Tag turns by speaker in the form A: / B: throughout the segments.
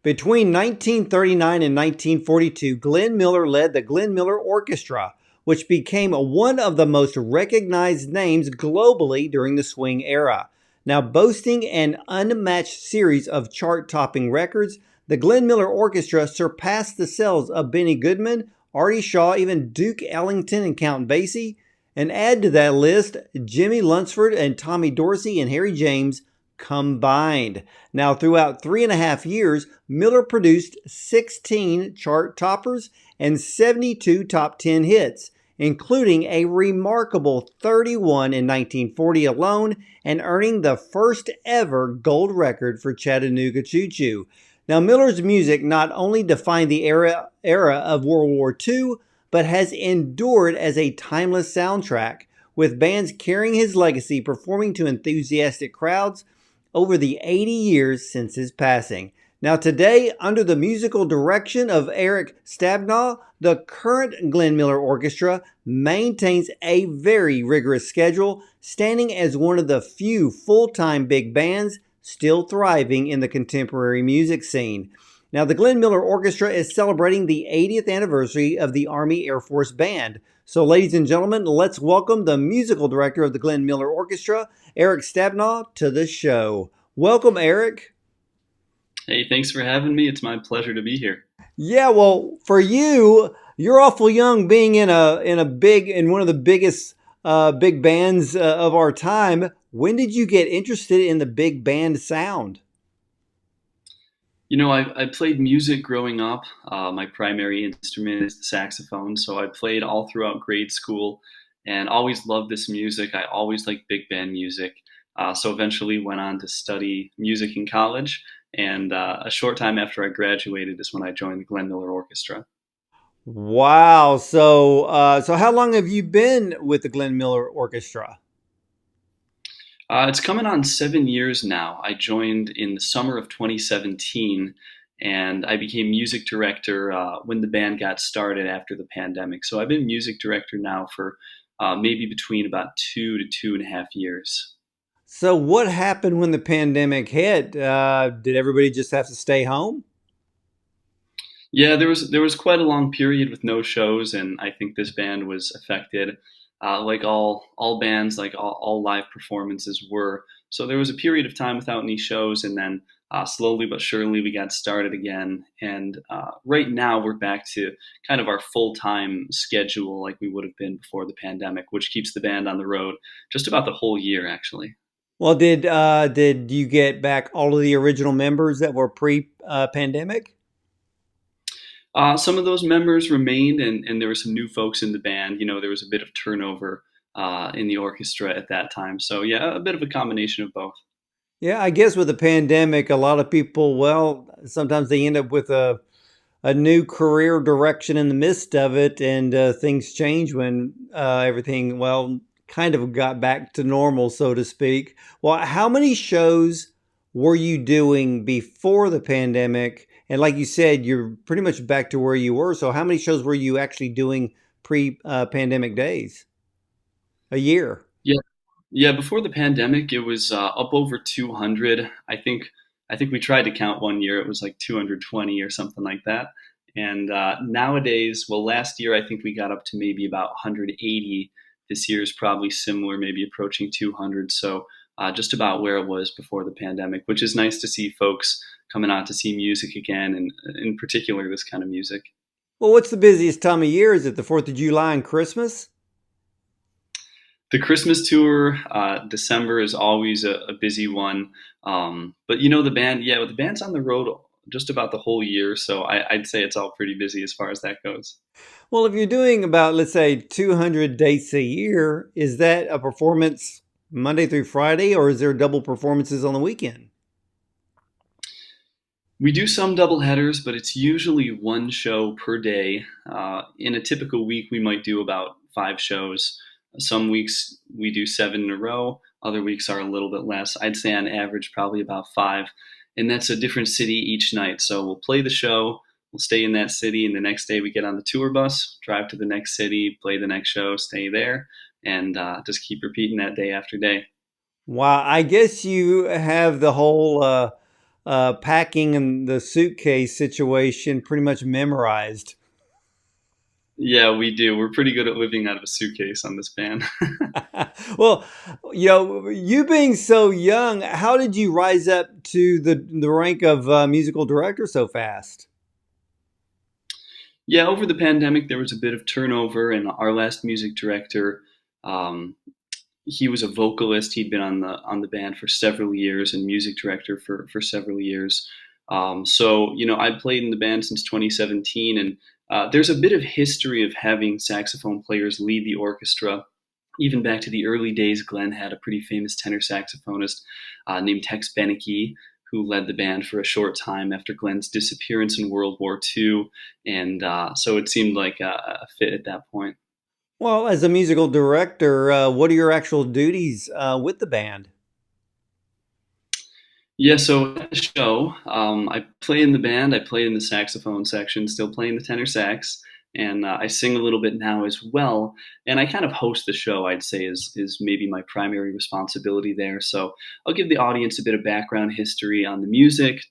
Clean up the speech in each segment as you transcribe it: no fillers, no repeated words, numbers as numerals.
A: Between 1939 and 1942, Glenn Miller led the Glenn Miller Orchestra, which became one of the most recognized names globally during the swing era. Now, boasting an unmatched series of chart-topping records, the Glenn Miller Orchestra surpassed the sales of Benny Goodman, Artie Shaw, even Duke Ellington and Count Basie. And add to that list Jimmie Lunceford and Tommy Dorsey and Harry James combined. Now, throughout 3.5 years, Miller produced 16 chart toppers and 72 top 10 hits, including a remarkable 31 in 1940 alone, and earning the first ever gold record for Chattanooga Choo Choo. Now, Miller's music not only defined the era of World War II, but has endured as a timeless soundtrack, with bands carrying his legacy, performing to enthusiastic crowds over the 80 years since his passing. Now today, under the musical direction of Erik Stabnau, the current Glenn Miller Orchestra maintains a very rigorous schedule, standing as one of the few full-time big bands still thriving in the contemporary music scene. Now, the Glenn Miller Orchestra is celebrating the 80th anniversary of the Army Air Force Band. So, ladies and gentlemen, let's welcome the musical director of the Glenn Miller Orchestra, Erik Stabnau, to the show. Welcome, Erik.
B: Hey, thanks for having me. It's my pleasure to be here.
A: Yeah, well, for you, you're awful young, being in one of the biggest big bands of our time. When did you get interested in the big band sound?
B: I played music growing up. My primary instrument is the saxophone, so I played all throughout grade school and always loved this music. I always liked big band music. So eventually went on to study music in college, and a short time after I graduated is when I joined the Glenn Miller Orchestra.
A: Wow. So how long have you been with the Glenn Miller Orchestra?
B: It's coming on 7 years now. I joined in the summer of 2017, and I became music director when the band got started after the pandemic. So I've been music director now for maybe between about 2 to 2.5 years.
A: So what happened when the pandemic hit? Did everybody just have to stay home?
B: Yeah, there was quite a long period with no shows, and I think this band was affected, like all bands, like all live performances were. So there was a period of time without any shows, and then slowly but surely we got started again. And right now we're back to kind of our full time schedule, like we would have been before the pandemic, which keeps the band on the road just about the whole year, actually.
A: Well, did you get back all of the original members that were pre pandemic?
B: Some of those members remained, and there were some new folks in the band. There was a bit of turnover in the orchestra at that time. So, yeah, a bit of a combination of both.
A: Yeah, I guess with the pandemic, a lot of people, well, sometimes they end up with a new career direction in the midst of it, and things change when everything, well, kind of got back to normal, so to speak. Well, how many shows were you doing before the pandemic? And like you said, you're pretty much back to where you were. So, how many shows were you actually doing pre-pandemic days? A year?
B: Yeah, yeah. Before the pandemic, it was up over 200. I think we tried to count one year. It was like 220 or something like that. And nowadays, well, last year I think we got up to maybe about 180. This year is probably similar, maybe approaching 200. So just about where it was before the pandemic, which is nice to see folks coming out to see music again, and in particular this kind of music.
A: Well, what's the busiest time of year? Is it the 4th of July and Christmas?
B: The Christmas tour, December is always a busy one. But the band, yeah, the band's on the road just about the whole year, so I'd say it's all pretty busy as far as that goes.
A: Well, if you're doing about, let's say, 200 dates a year, is that a performance Monday through Friday, or is there double performances on the weekend?
B: We do some double headers, but it's usually one show per day. In a typical week, we might do about 5 shows. Some weeks we do 7 in a row. Other weeks are a little bit less. I'd say on average, probably about five. And that's a different city each night. So we'll play the show, we'll stay in that city, and the next day we get on the tour bus, drive to the next city, play the next show, stay there, and just keep repeating that day after day.
A: Wow, I guess you have the whole packing and the suitcase situation pretty much memorized.
B: Yeah, we do. We're pretty good at living out of a suitcase on this band.
A: Well, you being so young, how did you rise up to the rank of musical director so fast?
B: Yeah, over the pandemic, there was a bit of turnover, and our last music director, um, he was a vocalist. He'd been on the band for several years and music director for several years. So I played in the band since 2017, and there's a bit of history of having saxophone players lead the orchestra. Even back to the early days, Glenn had a pretty famous tenor saxophonist named Tex Beneke, who led the band for a short time after Glenn's disappearance in World War II, and so it seemed like a fit at that point.
A: Well, as a musical director, what are your actual duties with the band?
B: Yeah, so at the show, I play in the band. I play in the saxophone section, still playing the tenor sax, and I sing a little bit now as well. And I kind of host the show. I'd say is maybe my primary responsibility there. So I'll give the audience a bit of background history on the music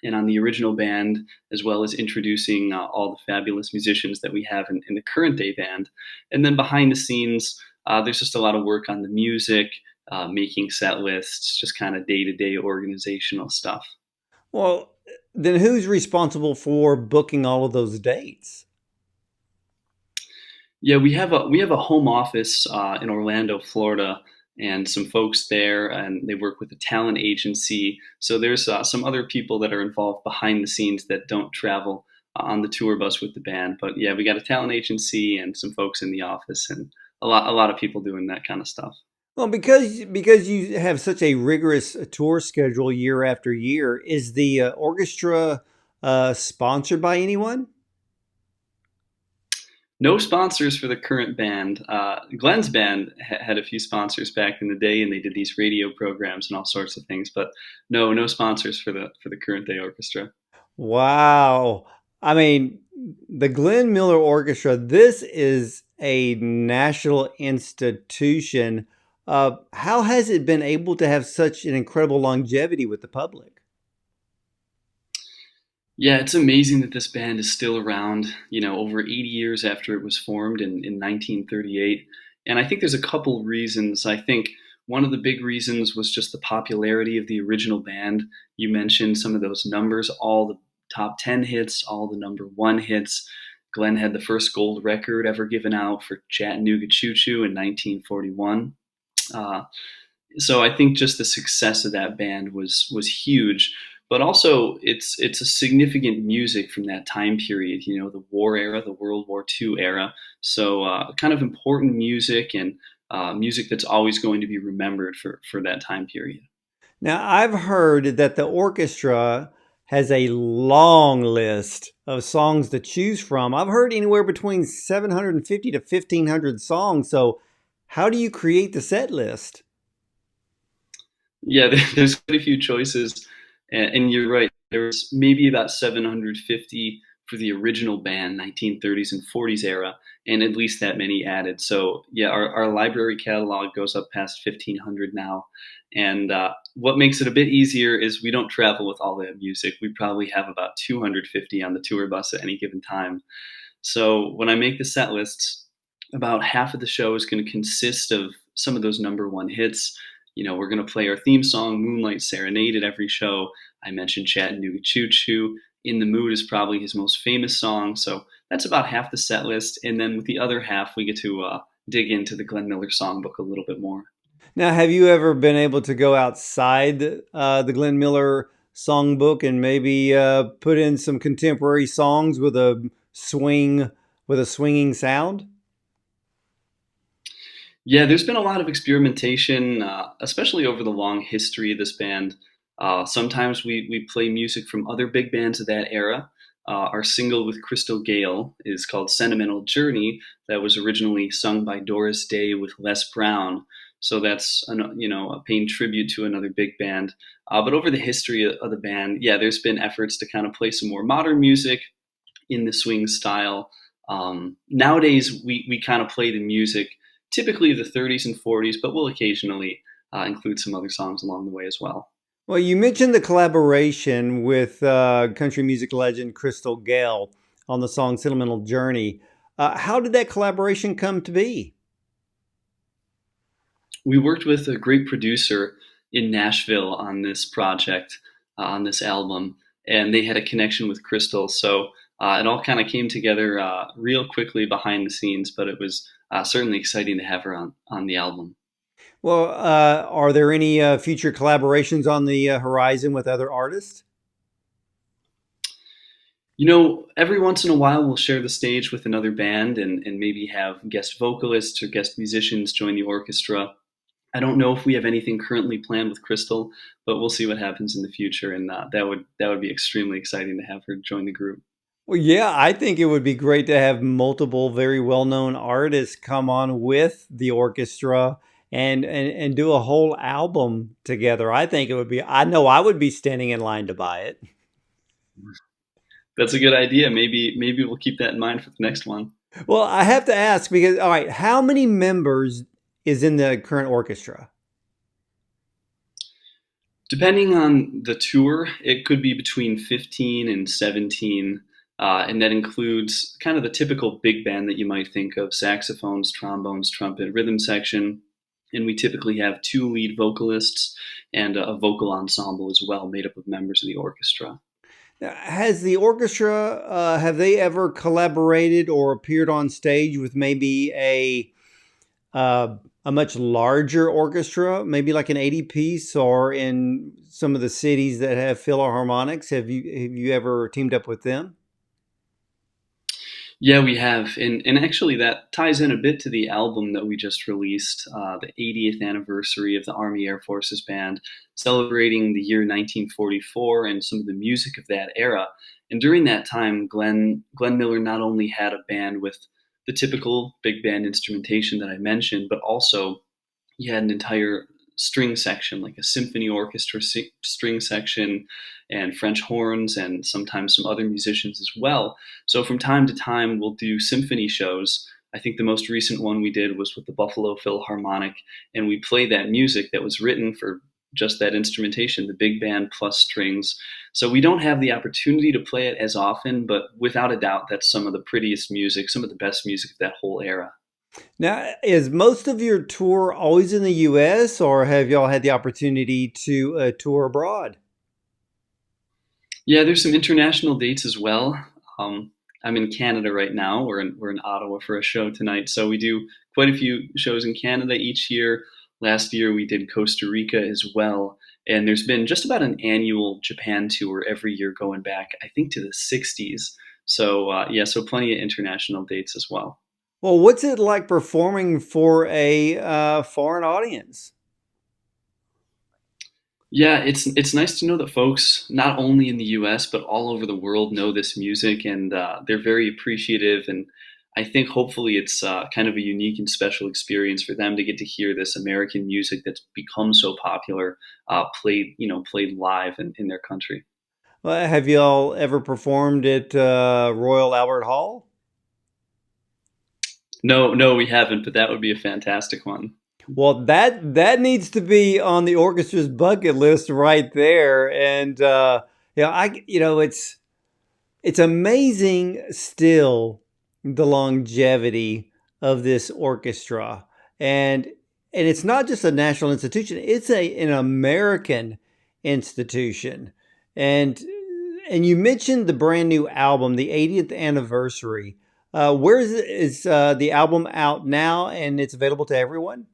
B: and on the original band, as well as introducing all the fabulous musicians that we have in the current day band. And then behind the scenes, there's just a lot of work on the music, making set lists, just kind of day to day organizational stuff.
A: Well, then who's responsible for booking all of those dates?
B: Yeah, we have a home office in Orlando, Florida, and some folks there, and they work with a talent agency. So there's some other people that are involved behind the scenes that don't travel on the tour bus with the band. But yeah, we got a talent agency and some folks in the office, and a lot of people doing that kind of stuff.
A: Well, because you have such a rigorous tour schedule year after year, is the orchestra sponsored by anyone?
B: No sponsors for the current band. Glenn's band had a few sponsors back in the day, and they did these radio programs and all sorts of things. But no sponsors for the current day orchestra.
A: Wow. I mean, the Glenn Miller Orchestra, this is a national institution. How has it been able to have such an incredible longevity with the public?
B: Yeah, it's amazing that this band is still around. Over 80 years after it was formed in 1938. And I think there's a couple reasons. I think one of the big reasons was just the popularity of the original band. You mentioned some of those numbers, all the top 10 hits, all the number one hits. Glenn had the first gold record ever given out for Chattanooga Choo Choo in 1941. Uh, so I think just the success of that band was huge. But also, it's a significant music from that time period. The war era, the World War II era. So kind of important music and music that's always going to be remembered for that time period.
A: Now, I've heard that the orchestra has a long list of songs to choose from. I've heard anywhere between 750 to 1,500 songs. So, how do you create the set list?
B: Yeah, there's quite a few choices, and you're right. There was maybe about 750 for the original band, 1930s and 40s era, and at least that many added. So yeah, our library catalog goes up past 1,500 now. And what makes it a bit easier is we don't travel with all that music. We probably have about 250 on the tour bus at any given time. So when I make the set lists, about half of the show is going to consist of some of those number one hits. We're going to play our theme song, Moonlight Serenade, at every show. I mentioned Chattanooga Choo Choo. In the Mood is probably his most famous song. So that's about half the set list. And then with the other half, we get to dig into the Glenn Miller songbook a little bit more.
A: Now, have you ever been able to go outside the Glenn Miller songbook and maybe put in some contemporary songs with a swinging sound?
B: Yeah, there's been a lot of experimentation, especially over the long history of this band. Sometimes we play music from other big bands of that era. Our single with Crystal Gale is called Sentimental Journey, that was originally sung by Doris Day with Les Brown. So that's a paying tribute to another big band. But over the history of the band, yeah, there's been efforts to kind of play some more modern music in the swing style. Nowadays, we kind of play the music typically the 30s and 40s, but we'll occasionally include some other songs along the way as well.
A: Well, you mentioned the collaboration with country music legend Crystal Gale on the song Sentimental Journey. How did that collaboration come to be?
B: We worked with a great producer in Nashville on this project, on this album, and they had a connection with Crystal. So it all kind of came together real quickly behind the scenes, but it was certainly exciting to have her on the album.
A: Well, are there any future collaborations on the horizon with other artists?
B: Every once in a while we'll share the stage with another band and maybe have guest vocalists or guest musicians join the orchestra. I don't know if we have anything currently planned with Crystal, but we'll see what happens in the future, and that would be extremely exciting to have her join the group.
A: Well, yeah, I think it would be great to have multiple very well-known artists come on with the orchestra and do a whole album together. I think it would be, I know I would be standing in line to buy it.
B: That's a good idea. Maybe we'll keep that in mind for the next one.
A: Well, I have to ask because, all right, how many members is in the current orchestra?
B: Depending on the tour, it could be between 15 and 17, and that includes kind of the typical big band that you might think of: saxophones, trombones, trumpet, rhythm section. And we typically have two lead vocalists and a vocal ensemble as well, made up of members of the orchestra.
A: Now, has the orchestra, have they ever collaborated or appeared on stage with maybe a much larger orchestra, maybe like an 80 piece, or in some of the cities that have philharmonics? Have you ever teamed up with them?
B: Yeah, we have, and actually that ties in a bit to the album that we just released, the 80th anniversary of the Army Air Forces Band, celebrating the year 1944 and some of the music of that era. And during that time, Glenn Miller not only had a band with the typical big band instrumentation that I mentioned, but also he had an entire string section, like a symphony orchestra string section, and French horns, and sometimes some other musicians as well. So from time to time, we'll do symphony shows. I think the most recent one we did was with the Buffalo Philharmonic, and we played that music that was written for just that instrumentation, the big band plus strings. So we don't have the opportunity to play it as often, but without a doubt, that's some of the prettiest music, some of the best music of that whole era.
A: Now, is most of your tour always in the US, or have y'all had the opportunity to tour abroad?
B: Yeah, there's some international dates as well. I'm in Canada right now. We're in Ottawa for a show tonight, so we do quite a few shows in Canada each year. Last year we did Costa Rica as well, and there's been just about an annual Japan tour every year going back, I think, to the '60s. So yeah, so plenty of international dates as well.
A: Well, what's it like performing for a foreign audience?
B: Yeah, it's nice to know that folks not only in the U.S. but all over the world know this music, and they're very appreciative. And I think hopefully it's kind of a unique and special experience for them to get to hear this American music that's become so popular, played live in their country.
A: Have y'all ever performed at Royal Albert Hall?
B: No, no, we haven't, but that would be a fantastic one.
A: Well, that needs to be on the orchestra's bucket list right there. And it's amazing still the longevity of this orchestra, and it's not just a national institution; it's an American institution. And you mentioned the brand new album, the 80th anniversary. Where is the album out now, and it's available to everyone?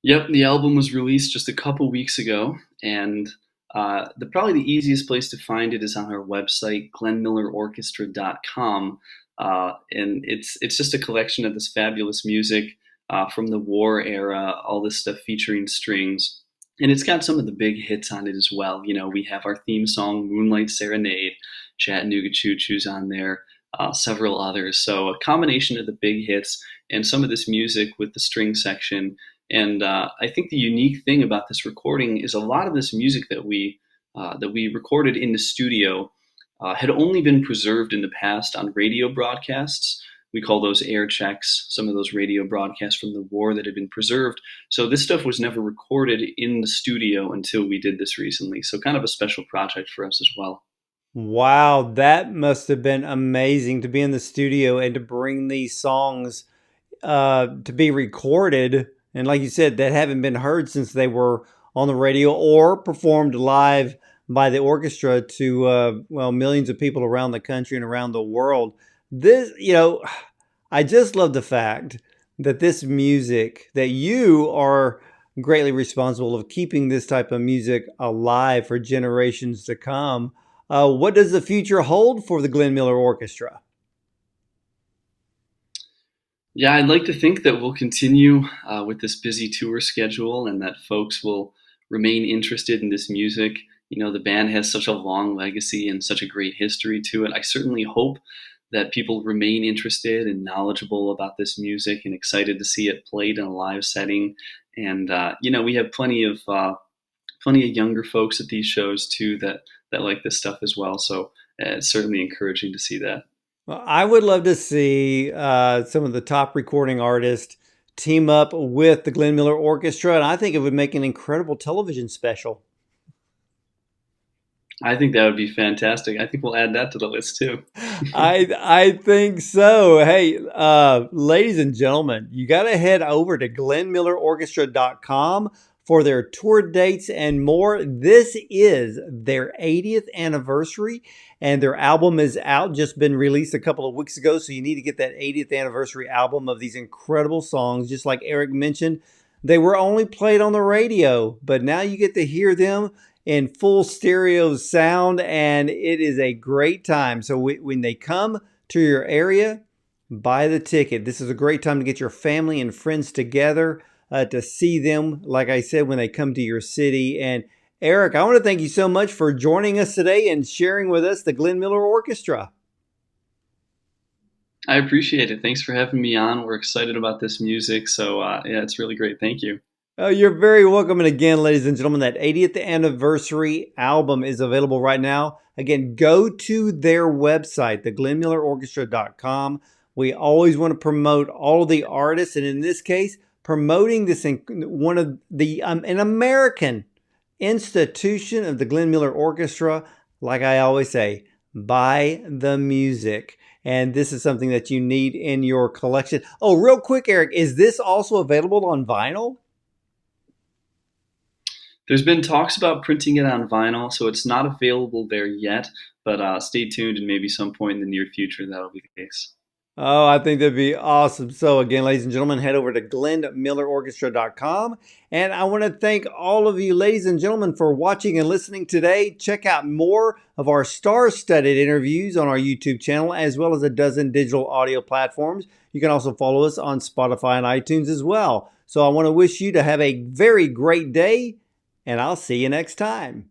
B: Yep, the album was released just a couple weeks ago, and the probably the easiest place to find it is on our website, glennmillerorchestra.com, and it's just a collection of this fabulous music from the war era, all this stuff featuring strings, and it's got some of the big hits on it as well. We have our theme song, "Moonlight Serenade," Chattanooga Choo Choo's on there. Several others. So a combination of the big hits and some of this music with the string section, and I think the unique thing about this recording is a lot of this music that we recorded in the studio had only been preserved in the past on radio broadcasts. we call those air checks, some of those radio broadcasts from the war that had been preserved. So this stuff was never recorded in the studio until we did this recently. So kind of a special project for us as well.
A: Wow, that must have been amazing to be in the studio and to bring these songs to be recorded. And like you said, that haven't been heard since they were on the radio or performed live by the orchestra to, well, millions of people around the country and around the world. This, I just love the fact that this music, that you are greatly responsible of keeping this type of music alive for generations to come. What does the future hold for the Glenn Miller Orchestra?
B: Yeah, I'd like to think that we'll continue with this busy tour schedule and that folks will remain interested in this music. You know, the band has such a long legacy and such a great history to it. I certainly hope that people remain interested and knowledgeable about this music and excited to see it played in a live setting. And we have plenty of younger folks at these shows too that like this stuff as well. So it's certainly encouraging to see that.
A: Well, I would love to see some of the top recording artists team up with the Glenn Miller Orchestra, and I think it would make an incredible television special.
B: I think that would be fantastic. I think we'll add that to the list too.
A: I think so. Hey, ladies and gentlemen, you got to head over to glennmillerorchestra.com for their tour dates and more. This is their 80th anniversary, and their album is out, just been released a couple of weeks ago. So you need to get that 80th anniversary album of these incredible songs. Just like Erik mentioned, they were only played on the radio, but now you get to hear them in full stereo sound, and it is a great time. So when they come to your area, buy the ticket. This is a great time to get your family and friends together to see them, like I said, when they come to your city. And Erik, I want to thank you so much for joining us today and sharing with us the Glenn Miller Orchestra.
B: I appreciate it. Thanks for having me on. We're excited about this music. So yeah, it's really great. Thank you.
A: Oh, you're very welcome. And again, ladies and gentlemen, that 80th anniversary album is available right now. Again, go to their website, theglennmillerorchestra.com. We always want to promote all of the artists, and in this case, promoting this one of the an American institution of the Glenn Miller Orchestra. Like I always say, buy the music. And this is something that you need in your collection. Oh, real quick, Erik, is this also available on vinyl?
B: There's been talks about printing it on vinyl, so it's not available there yet, but stay tuned and maybe some point in the near future that'll be the case.
A: Oh, I think that'd be awesome. So again, ladies and gentlemen, head over to glennmillerorchestra.com. And I want to thank all of you, ladies and gentlemen, for watching and listening today. Check out more of our star-studded interviews on our YouTube channel, as well as a dozen digital audio platforms. You can also follow us on Spotify and iTunes as well. So I want to wish you to have a very great day, and I'll see you next time.